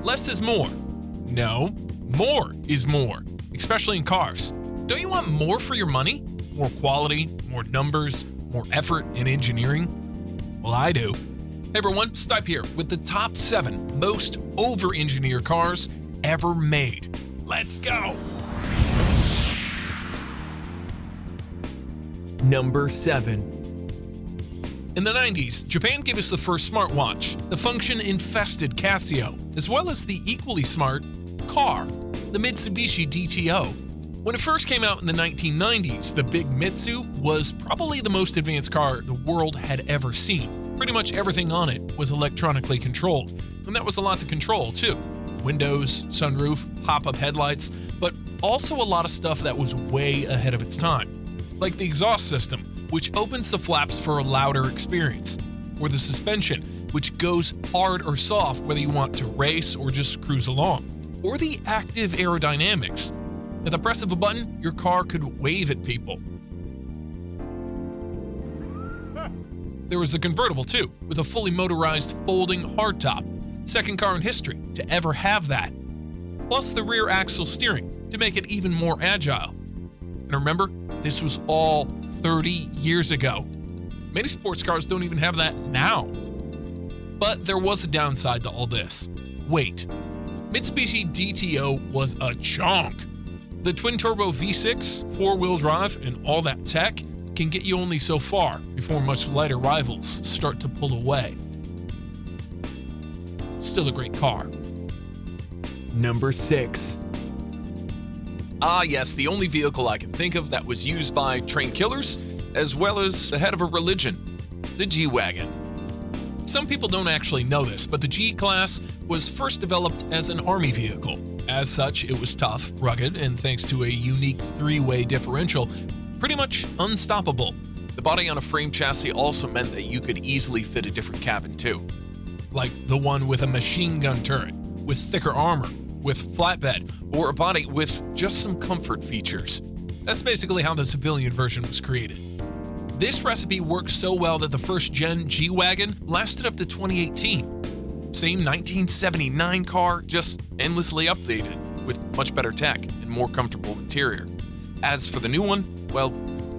less is more. No, more is more, especially in cars. Don't you want more for your money? More quality, more numbers, more effort and engineering? Well, I do. Hey everyone, Stype here with the top 7 most over-engineered cars ever made. Let's go! Number 7. In the 90s, Japan gave us the first smartwatch, the function-infested Casio, as well as the equally smart car, the Mitsubishi GTO. When it first came out in the 1990s, the Big Mitsu was probably the most advanced car the world had ever seen. Pretty much everything on it was electronically controlled, and that was a lot to control too. Windows, sunroof, pop-up headlights, but also a lot of stuff that was way ahead of its time. Like the exhaust system, which opens the flaps for a louder experience, or the suspension, which goes hard or soft whether you want to race or just cruise along, or the active aerodynamics. At the press of a button, your car could wave at people. There was a convertible too, with a fully motorized folding hardtop, second car in history to ever have that. Plus the rear axle steering to make it even more agile. And remember, this was all 30 years ago. Many sports cars don't even have that now. But there was a downside to all this. Weight. Mitsubishi GTO was a chunk. The twin-turbo V6, four-wheel drive, and all that tech can get you only so far before much lighter rivals start to pull away. Still a great car. Number 6. Ah yes, the only vehicle I can think of that was used by trained killers, as well as the head of a religion, the G-Wagon. Some people don't actually know this, but the G-Class was first developed as an army vehicle. As such, it was tough, rugged, and thanks to a unique 3-way differential, pretty much unstoppable. The body on a frame chassis also meant that you could easily fit a different cabin too. Like the one with a machine gun turret, with thicker armor, with flatbed, or a body with just some comfort features. That's basically how the civilian version was created. This recipe worked so well that the first-gen G-Wagon lasted up to 2018. Same 1979 car, just endlessly updated, with much better tech and more comfortable interior. As for the new one, well,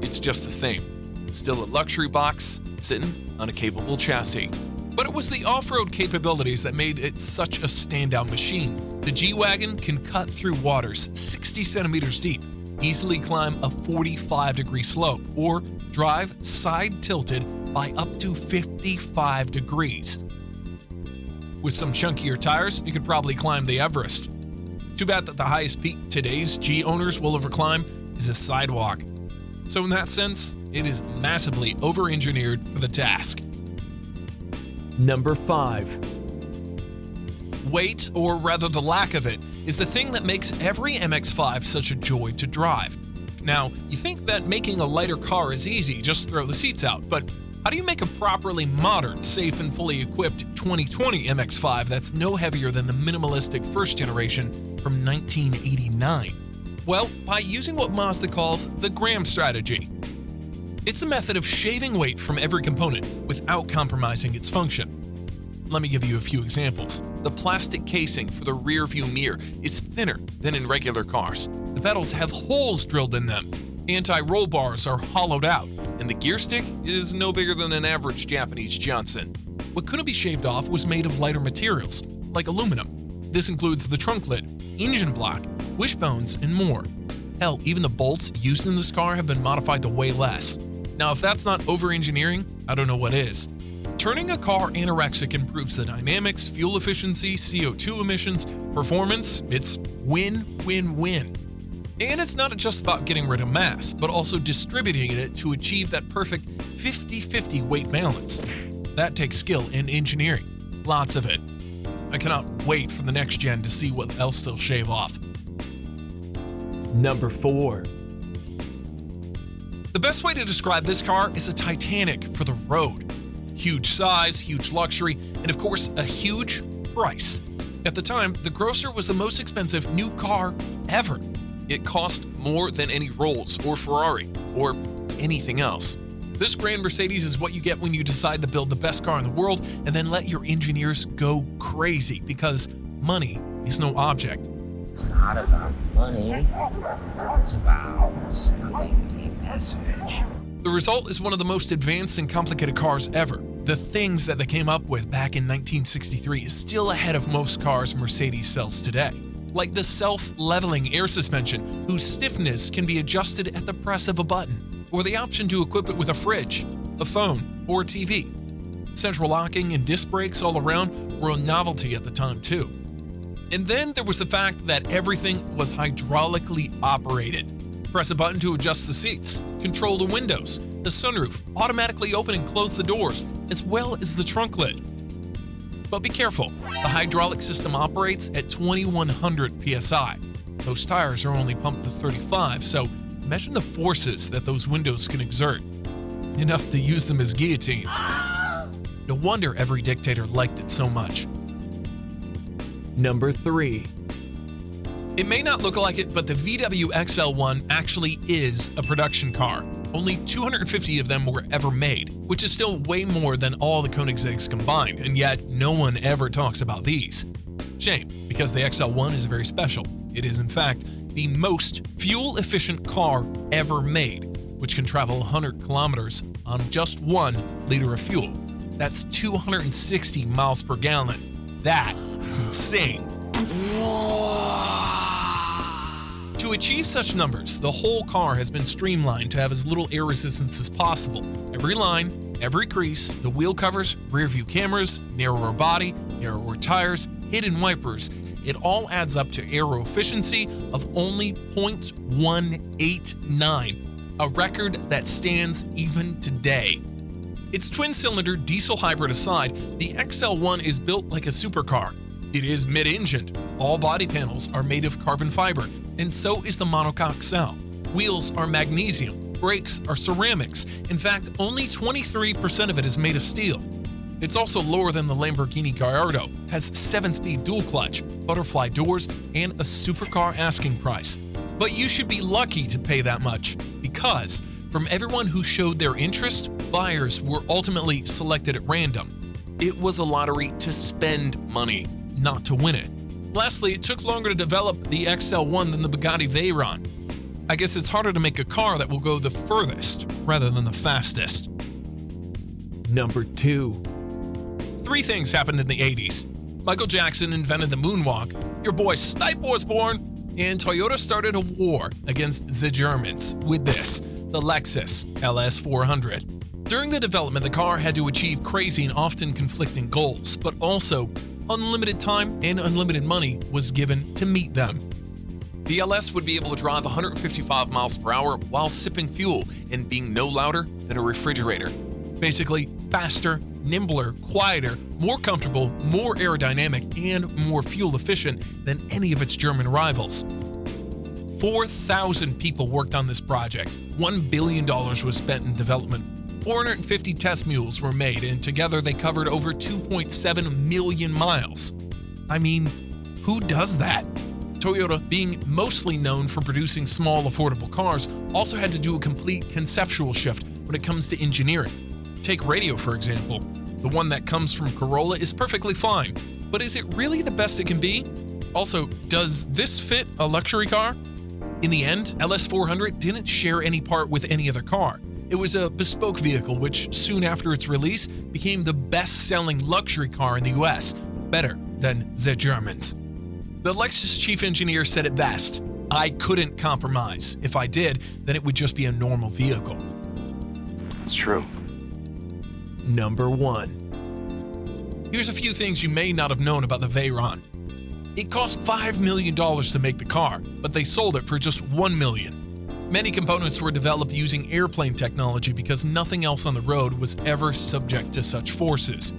it's just the same. It's still a luxury box, sitting on a capable chassis. But it was the off-road capabilities that made it such a standout machine. The G-Wagon can cut through waters 60 centimeters deep, easily climb a 45-degree slope, or drive side-tilted by up to 55 degrees. With some chunkier tires, you could probably climb the Everest. Too bad that the highest peak today's G owners will ever climb is a sidewalk. So in that sense, it is massively over-engineered for the task. Number 5. Weight, or rather the lack of it, is the thing that makes every MX-5 such a joy to drive. Now, you think that making a lighter car is easy, just throw the seats out, but how do you make a properly modern, safe, and fully equipped 2020 MX-5 that's no heavier than the minimalistic first generation from 1989? Well, by using what Mazda calls the Gram strategy. It's a method of shaving weight from every component without compromising its function. Let me give you a few examples. The plastic casing for the rear view mirror is thinner than in regular cars. The pedals have holes drilled in them. Anti-roll bars are hollowed out, and the gear stick is no bigger than an average Japanese Johnson. What couldn't be shaved off was made of lighter materials, like aluminum. This includes the trunk lid, engine block, wishbones, and more. Hell, even the bolts used in this car have been modified to weigh less. Now, if that's not over-engineering, I don't know what is. Turning a car anorexic improves the dynamics, fuel efficiency, CO2 emissions, performance. It's win, win, win. And it's not just about getting rid of mass, but also distributing it to achieve that perfect 50-50 weight balance. That takes skill and engineering. Lots of it. I cannot wait for the next gen to see what else they'll shave off. Number 4. The best way to describe this car is a Titanic for the road. Huge size, huge luxury, and of course, a huge price. At the time, the Grosser was the most expensive new car ever. It cost more than any Rolls or Ferrari or anything else. This grand Mercedes is what you get when you decide to build the best car in the world and then let your engineers go crazy, because money is no object. It's not about money. It's about sending a message. The result is one of the most advanced and complicated cars ever. The things that they came up with back in 1963 is still ahead of most cars Mercedes sells today. Like the self-leveling air suspension, whose stiffness can be adjusted at the press of a button, or the option to equip it with a fridge, a phone, or a TV. Central locking and disc brakes all around were a novelty at the time too. And then there was the fact that everything was hydraulically operated. Press a button to adjust the seats, control the windows, the sunroof, automatically open and close the doors, as well as the trunk lid. But be careful, the hydraulic system operates at 2100 psi. Those tires are only pumped to 35, so imagine the forces that those windows can exert. Enough to use them as guillotines. No wonder every dictator liked it so much. Number 3. It may not look like it, but the VW XL1 actually is a production car. Only 250 of them were ever made, which is still way more than all the Koenigseggs combined, and yet no one ever talks about these. Shame, because the XL1 is very special. It is, in fact, the most fuel-efficient car ever made, which can travel 100 kilometers on just 1 liter of fuel. That's 260 miles per gallon. That is insane. To achieve such numbers, the whole car has been streamlined to have as little air resistance as possible. Every line, every crease, the wheel covers, rear view cameras, narrower body, narrower tires, hidden wipers, it all adds up to aero efficiency of only 0.189, a record that stands even today. Its twin-cylinder diesel hybrid aside, the XL1 is built like a supercar. It is mid-engined. All body panels are made of carbon fiber, and so is the monocoque cell. Wheels are magnesium. Brakes are ceramics. In fact, only 23% of it is made of steel. It's also lower than the Lamborghini Gallardo, has 7-speed dual clutch, butterfly doors, and a supercar asking price. But you should be lucky to pay that much, because from everyone who showed their interest, buyers were ultimately selected at random. It was a lottery to spend money, not to win it. Lastly, it took longer to develop the XL1 than the Bugatti Veyron. I guess it's harder to make a car that will go the furthest rather than the fastest. Number 2. 3 things happened in the 80s. Michael Jackson invented the moonwalk, your boy Stype was born, and Toyota started a war against the Germans with this, the Lexus LS400. During the development, the car had to achieve crazy and often conflicting goals, but also unlimited time and unlimited money was given to meet them. The LS would be able to drive 155 miles per hour while sipping fuel and being no louder than a refrigerator. Basically, faster, nimbler, quieter, more comfortable, more aerodynamic, and more fuel efficient than any of its German rivals. 4,000 people worked on this project. $1 billion was spent in development. 450 test mules were made, and together they covered over 2.7 million miles. I mean, who does that? Toyota, being mostly known for producing small, affordable cars, also had to do a complete conceptual shift when it comes to engineering. Take radio, for example. The one that comes from Corolla is perfectly fine, but is it really the best it can be? Also, does this fit a luxury car? In the end, LS400 didn't share any part with any other car. It was a bespoke vehicle which, soon after its release, became the best-selling luxury car in the US, better than the Germans. The Lexus chief engineer said it best, "I couldn't compromise. If I did, then it would just be a normal vehicle." It's true. Number 1. Here's a few things you may not have known about the Veyron. It cost $5 million to make the car, but they sold it for just $1 million. Many components were developed using airplane technology because nothing else on the road was ever subject to such forces.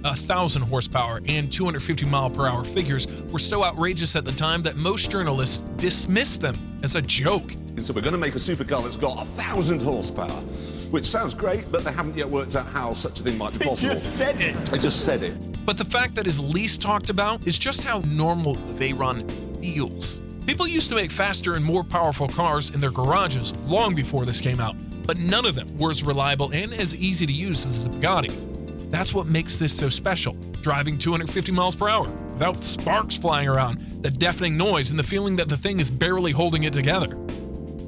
1,000 horsepower and 250 mile-per-hour figures were so outrageous at the time that most journalists dismissed them as a joke. So we're going to make a supercar that's got 1,000 horsepower, which sounds great, but they haven't yet worked out how such a thing might be possible. He just said it. I just said it. But the fact that is least talked about is just how normal the Veyron feels. People used to make faster and more powerful cars in their garages long before this came out, but none of them were as reliable and as easy to use as the Bugatti. That's what makes this so special. Driving 250 miles per hour without sparks flying around, the deafening noise, and the feeling that the thing is barely holding it together.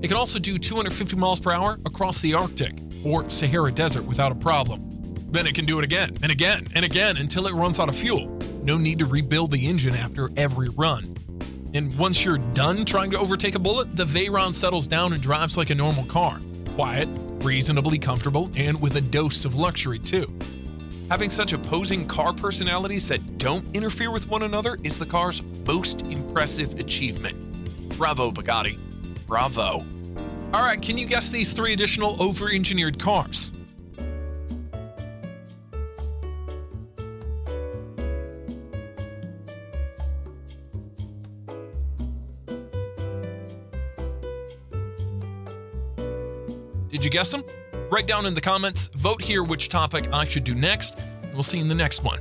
It can also do 250 miles per hour across the Arctic or Sahara Desert without a problem. Then it can do it again and again and again until it runs out of fuel. No need to rebuild the engine after every run. And once you're done trying to overtake a bullet, the Veyron settles down and drives like a normal car. Quiet, reasonably comfortable, and with a dose of luxury too. Having such opposing car personalities that don't interfere with one another is the car's most impressive achievement. Bravo, Bugatti. Bravo. All right, can you guess these 3 additional over-engineered cars? Did you guess them? Write down in the comments, vote here which topic I should do next, and we'll see you in the next one.